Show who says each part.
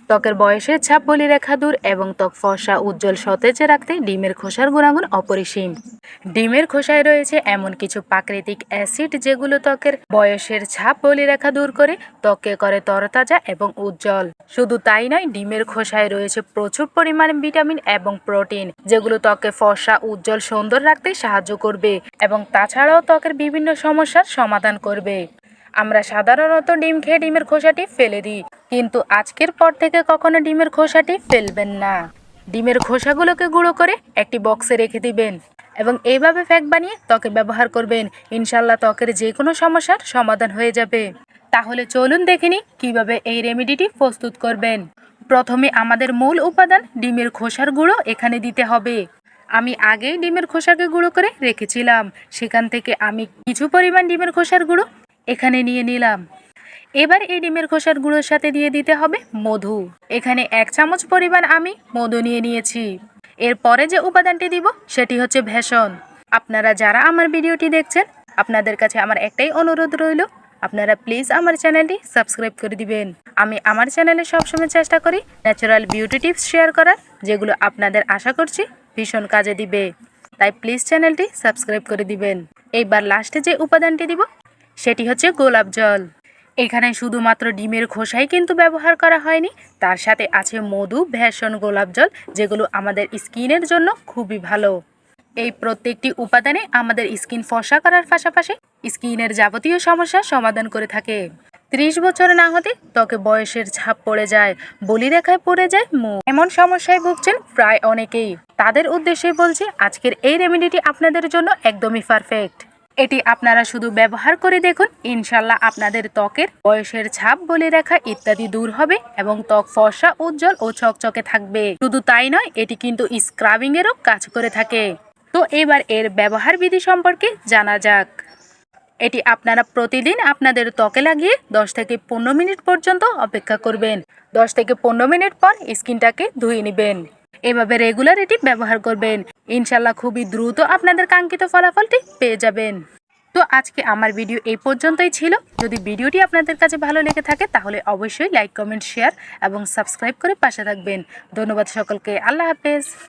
Speaker 1: ত্বকের বয়সের ছাপ, বলিরেখা দূর এবং ত্বক ফর্সা, উজ্জ্বল, সতেজ রাখতে ডিমের খোসার গুণাগুণ অপরিসীম। ডিমের খোসায় রয়েছে এমন কিছু প্রাকৃতিক অ্যাসিড যেগুলো ত্বকের বয়সের ছাপ, বলিরেখা দূর করে ত্বককে করে তরতাজা এবং উজ্জ্বল। শুধু তাই নয়, ডিমের খোসায় রয়েছে প্রচুর পরিমাণে ভিটামিন এবং প্রোটিন যেগুলো ত্বককে ফর্সা, উজ্জ্বল, সুন্দর রাখতে সাহায্য করবে এবং তাছাড়াও ত্বকের বিভিন্ন সমস্যার সমাধান করবে। আমরা সাধারণত ডিম খেয়ে ডিমের খোসাটি ফেলে দিই, কিন্তু আজকের পর থেকে কখনো ডিমের খোসাটি ফেলবেন না। ডিমের খোসাগুলোকে গুঁড়ো করে একটি বক্সে রেখে দিবেন এবং এইভাবে প্যাক বানিয়ে ত্বকে ব্যবহার করবেন। ইনশাল্লাহ ত্বকের যে কোনো সমস্যার সমাধান হয়ে যাবে। তাহলে চলুন দেখে নিই কীভাবে এই রেমেডিটি প্রস্তুত করবেন। প্রথমে আমাদের মূল উপাদান ডিমের খোসার গুঁড়ো এখানে দিতে হবে। আমি আগেই ডিমের খোসাকে গুঁড়ো করে রেখেছিলাম, সেখান থেকে আমি কিছু পরিমাণ ডিমের খোসার গুঁড়ো এখানে নিয়ে নিলাম। এবার এই ডিমের খোসার গুঁড়োর সাথে দিয়ে দিতে হবে মধু। এখানে 1 চামচ পরিমাণ আমি মধু নিয়ে নিয়েছি। এরপরে যে উপাদানটি দিব সেটি হচ্ছে ভেষণ। আপনারা যারা আমার ভিডিওটি দেখছেন, আপনাদের কাছে আমার একটাই অনুরোধ রইল, আপনারা প্লিজ আমার চ্যানেলটি সাবস্ক্রাইব করে দিবেন। আমি আমার চ্যানেলে সবসময় চেষ্টা করি ন্যাচারাল বিউটি টিপস শেয়ার করার, যেগুলো আপনাদের আশা করছি ভীষণ কাজে দিবে। তাই প্লিজ চ্যানেলটি সাবস্ক্রাইব করে দিবেন। এইবার লাস্টে যে উপাদানটি দিব সেটি হচ্ছে গোলাপ জল। এখানে শুধুমাত্র ডিমের খোসাই কিন্তু ব্যবহার করা হয়নি, তার সাথে আছে মধু, ভেষণ, গোলাপ জল, যেগুলো আমাদের স্কিনের জন্য খুবই ভালো। এই প্রত্যেকটি উপাদানে আমাদের স্কিন ফর্সা করার পাশাপাশি স্কিনের যাবতীয় সমস্যার সমাধান করে থাকে। 30 বছর না হতে ত্বকে বয়সের ছাপ পড়ে যায়, বলিরেখায় পড়ে যায় মুখ, এমন সমস্যায় ভুগছেন প্রায় অনেকেই। তাদের উদ্দেশ্যে বলছি, আজকের এই রেমেডিটি আপনাদের জন্য একদমই পারফেক্ট। এটি আপনারা শুধু ব্যবহার করে দেখুন, ইনশাল্লাহ আপনাদের ত্বকের বয়সের ছাপ, বলিরেখা ইত্যাদি দূর হবে এবং ত্বক ফর্সা, উজ্জ্বল ও চকচকে থাকবে। শুধু তাই নয়, এটি কিন্তু স্ক্রাবিং এরও কাজ করে থাকে। তো এবার এর ব্যবহার বিধি সম্পর্কে জানা যাক। এটি আপনারা প্রতিদিন আপনাদের ত্বকে লাগিয়ে 10 থেকে 15 মিনিট পর্যন্ত অপেক্ষা করবেন। 10 থেকে 15 মিনিট পর স্কিনটাকে ধুয়ে নেবেন। এভাবে রেগুলার এটি ব্যবহার করবেন, ইনশাল্লাহ খুবই দ্রুত আপনাদের কাঙ্ক্ষিত ফলাফলটি পেয়ে যাবেন। তো আজকে আমার ভিডিও এই পর্যন্তই ছিল। যদি ভিডিওটি আপনাদের কাছে ভালো লেগে থাকে তাহলে অবশ্যই লাইক, কমেন্ট, শেয়ার এবং সাবস্ক্রাইব করে পাশে থাকবেন। ধন্যবাদ সকলকে। আল্লাহ হাফেজ।